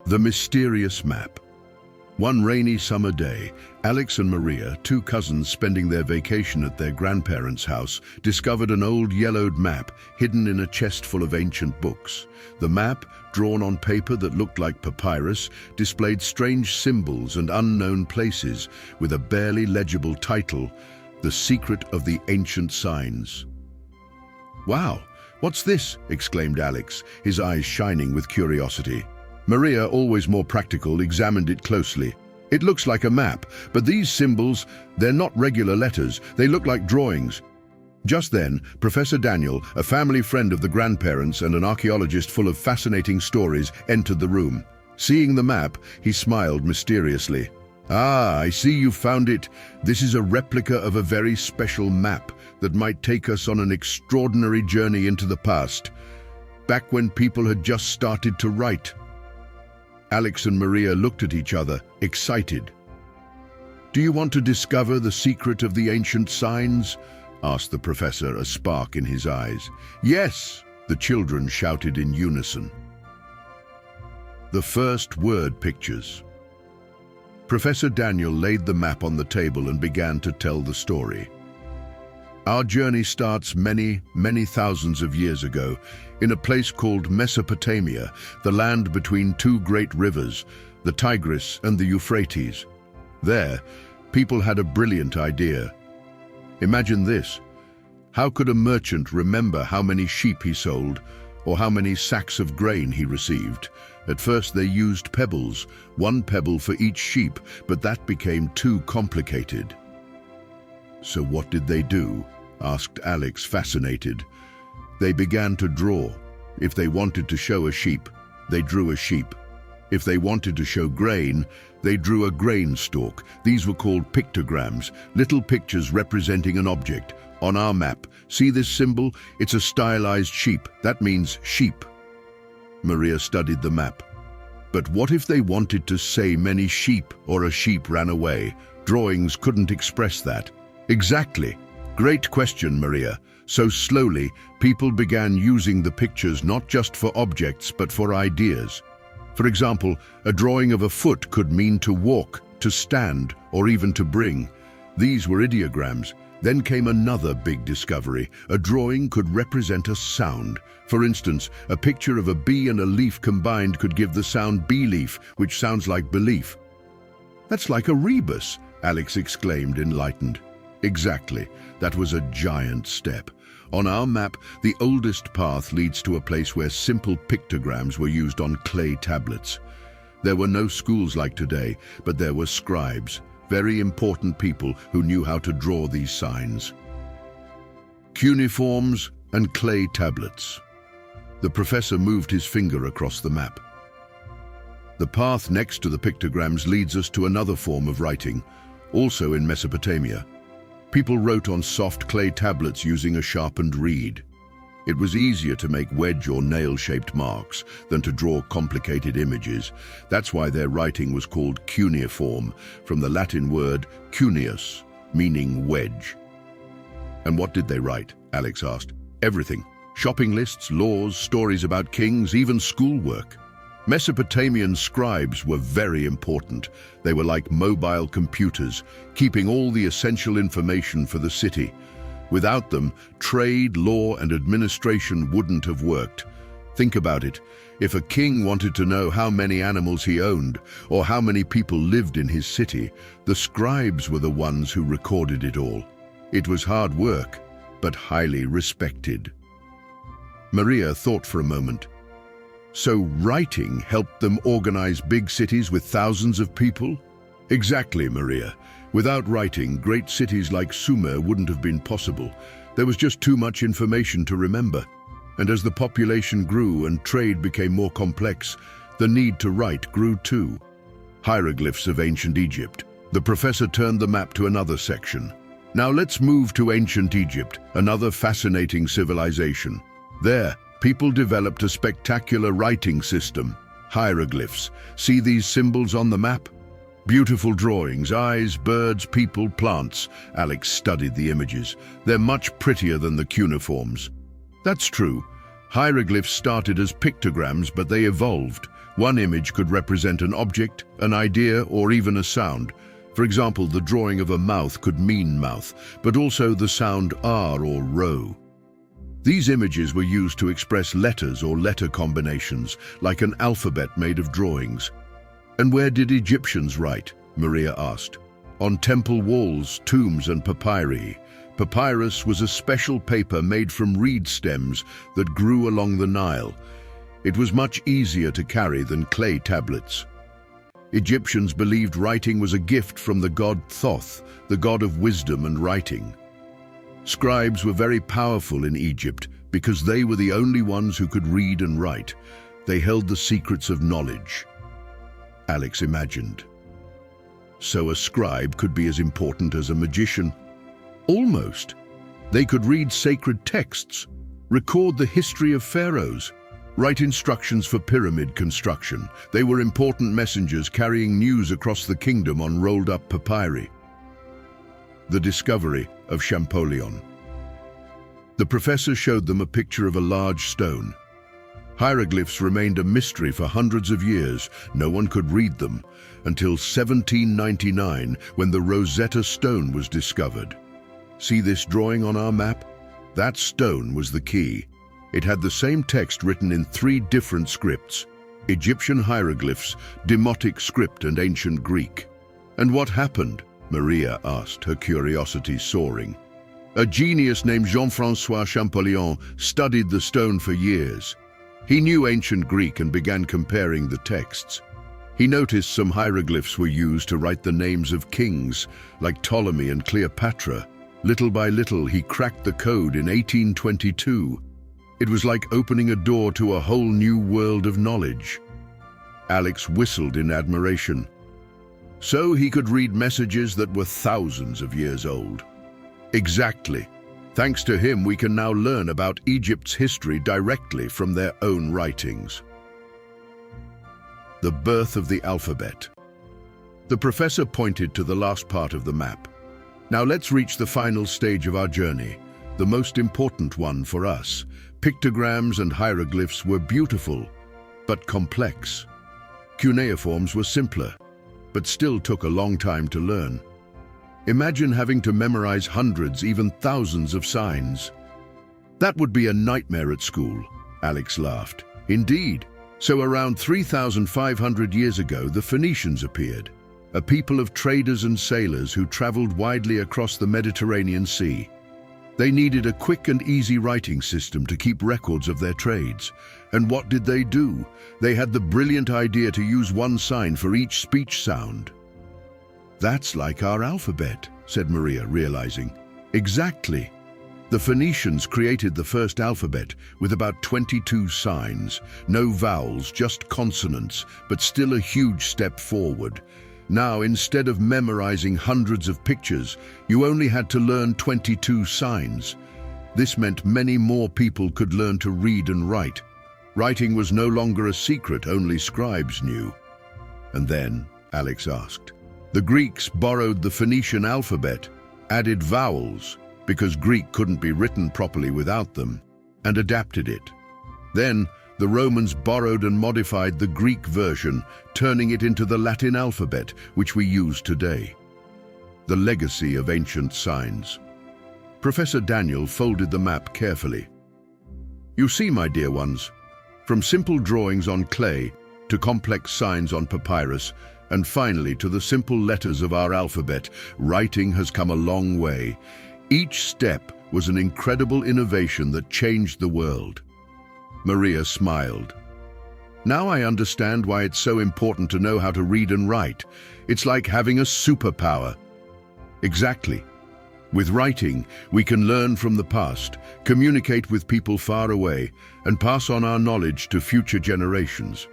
The mysterious map. One rainy summer day, Alex and Maria, two cousins spending their vacation at their grandparents' house, discovered an old yellowed map hidden in a chest full of ancient books. The map, drawn on paper that looked like papyrus, displayed strange symbols and unknown places, with a barely legible title, The Secret of the Ancient Signs. "Wow, what's this?" exclaimed Alex, his eyes shining with curiosity. Maria, always more practical, examined it closely. "It looks like a map, but these symbols, they're not regular letters, they look like drawings." Just then, Professor Daniel, a family friend of the grandparents and an archaeologist full of fascinating stories, entered the room. Seeing the map, he smiled mysteriously. "Ah, I see you found it. This is a replica of a very special map that might take us on an extraordinary journey into the past, back when people had just started to write." Alex and Maria looked at each other, excited. "Do you want to discover the secret of the ancient signs?" asked the professor, a spark in his eyes. "Yes!" the children shouted in unison. The first word pictures. Professor Daniel laid the map on the table and began to tell the story. Our journey starts many, many thousands of years ago, in a place called Mesopotamia, the land between two great rivers, the Tigris and the Euphrates. There, people had a brilliant idea. Imagine this. How could a merchant remember how many sheep he sold, or how many sacks of grain he received? At first they used pebbles, one pebble for each sheep, but that became too complicated. "So what did they do?" asked Alex, fascinated. "They began to draw. If they wanted to show a sheep, they drew a sheep. If they wanted to show grain, they drew a grain stalk. These were called pictograms, little pictures representing an object. On our map, see this symbol? It's a stylized sheep. That means sheep." Maria studied the map. But what if they wanted to say many sheep or a sheep ran away? Drawings couldn't express that. Exactly. Great question, Maria. So slowly, people began using the pictures not just for objects, but for ideas. For example, a drawing of a foot could mean to walk, to stand, or even to bring. These were ideograms. Then came another big discovery. A drawing could represent a sound. For instance, a picture of a bee and a leaf combined could give the sound bee leaf, which sounds like belief. "That's like a rebus," Alex exclaimed, enlightened. Exactly. That was a giant step. On our map, the oldest path leads to a place where simple pictograms were used on clay tablets. There were no schools like today, but there were scribes, very important people who knew how to draw these signs. Cuneiforms and clay tablets. The professor moved his finger across the map. The path next to the pictograms leads us to another form of writing, also in Mesopotamia. People wrote on soft clay tablets using a sharpened reed. It was easier to make wedge or nail-shaped marks than to draw complicated images. That's why their writing was called cuneiform, from the Latin word cuneus, meaning wedge. "And what did they write?" Alex asked. "Everything. Shopping lists, laws, stories about kings, even schoolwork." Mesopotamian scribes were very important. They were like mobile computers, keeping all the essential information for the city. Without them, trade, law, and administration wouldn't have worked. Think about it. If a king wanted to know how many animals he owned, or how many people lived in his city, the scribes were the ones who recorded it all. It was hard work, but highly respected. Maria thought for a moment. So writing helped them organize big cities with thousands of people? Exactly, Maria. Without writing, great cities like Sumer wouldn't have been possible. There was just too much information to remember. And as the population grew and trade became more complex, the need to write grew too. Hieroglyphs of ancient Egypt. The professor turned the map to another section. Now let's move to ancient Egypt, another fascinating civilization. There, people developed a spectacular writing system, hieroglyphs. See these symbols on the map? Beautiful drawings, eyes, birds, people, plants. Alex studied the images. They're much prettier than the cuneiforms. That's true. Hieroglyphs started as pictograms, but they evolved. One image could represent an object, an idea, or even a sound. For example, the drawing of a mouth could mean mouth, but also the sound R or rho. These images were used to express letters or letter combinations, like an alphabet made of drawings. And where did Egyptians write? Maria asked. On temple walls, tombs, and papyri. Papyrus was a special paper made from reed stems that grew along the Nile. It was much easier to carry than clay tablets. Egyptians believed writing was a gift from the god Thoth, the god of wisdom and writing. Scribes were very powerful in Egypt because they were the only ones who could read and write. They held the secrets of knowledge. Alex imagined. So a scribe could be as important as a magician? Almost. They could read sacred texts, record the history of pharaohs, write instructions for pyramid construction. They were important messengers carrying news across the kingdom on rolled-up papyri. The discovery of Champollion. The professor showed them a picture of a large stone. Hieroglyphs remained a mystery for hundreds of years. No one could read them until 1799, when the Rosetta Stone was discovered. See this drawing on our map? That stone was the key. It had the same text written in 3 different scripts: Egyptian hieroglyphs, Demotic script, and ancient Greek. And what happened? Maria asked, her curiosity soaring. A genius named Jean-François Champollion studied the stone for years. He knew ancient Greek and began comparing the texts. He noticed some hieroglyphs were used to write the names of kings, like Ptolemy and Cleopatra. Little by little, he cracked the code in 1822. It was like opening a door to a whole new world of knowledge. Alex whistled in admiration. So he could read messages that were thousands of years old. Exactly. Thanks to him, we can now learn about Egypt's history directly from their own writings. The birth of the alphabet. The professor pointed to the last part of the map. Now let's reach the final stage of our journey, the most important one for us. Pictograms and hieroglyphs were beautiful, but complex. Cuneiforms were simpler, but still took a long time to learn. Imagine having to memorize hundreds, even thousands of signs. That would be a nightmare at school, Alex laughed. Indeed. So around 3,500 years ago, the Phoenicians appeared, a people of traders and sailors who traveled widely across the Mediterranean Sea. They needed a quick and easy writing system to keep records of their trades. And what did they do? They had the brilliant idea to use one sign for each speech sound. That's like our alphabet, said Maria, realizing. Exactly. The Phoenicians created the first alphabet with about 22 signs. No vowels, just consonants, but still a huge step forward. Now, instead of memorizing hundreds of pictures, you only had to learn 22 signs. This meant many more people could learn to read and write. Writing was no longer a secret only scribes knew. And then, Alex asked, the Greeks borrowed the Phoenician alphabet, added vowels, because Greek couldn't be written properly without them, and adapted it. Then, the Romans borrowed and modified the Greek version, turning it into the Latin alphabet, which we use today. The legacy of ancient signs. Professor Daniel folded the map carefully. You see, my dear ones, from simple drawings on clay to complex signs on papyrus, and finally to the simple letters of our alphabet, writing has come a long way. Each step was an incredible innovation that changed the world. Maria smiled. Now I understand why it's so important to know how to read and write. It's like having a superpower. Exactly. With writing, we can learn from the past, communicate with people far away, and pass on our knowledge to future generations.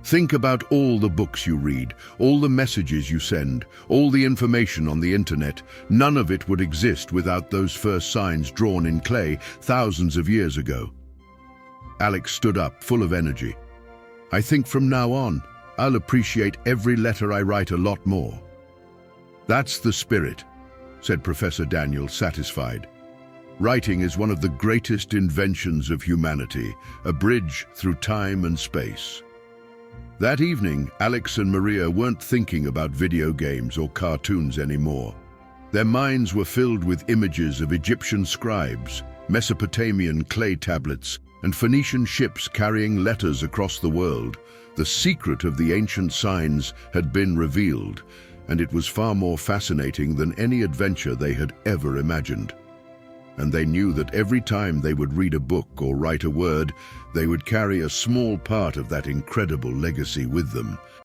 Think about all the books you read, all the messages you send, all the information on the internet. None of it would exist without those first signs drawn in clay thousands of years ago. Alex stood up, full of energy. I think from now on, I'll appreciate every letter I write a lot more. That's the spirit, said Professor Daniel, satisfied. Writing is one of the greatest inventions of humanity, a bridge through time and space. That evening, Alex and Maria weren't thinking about video games or cartoons anymore. Their minds were filled with images of Egyptian scribes, Mesopotamian clay tablets, and Phoenician ships carrying letters across the world. The secret of the ancient signs had been revealed, and it was far more fascinating than any adventure they had ever imagined. And they knew that every time they would read a book or write a word, they would carry a small part of that incredible legacy with them.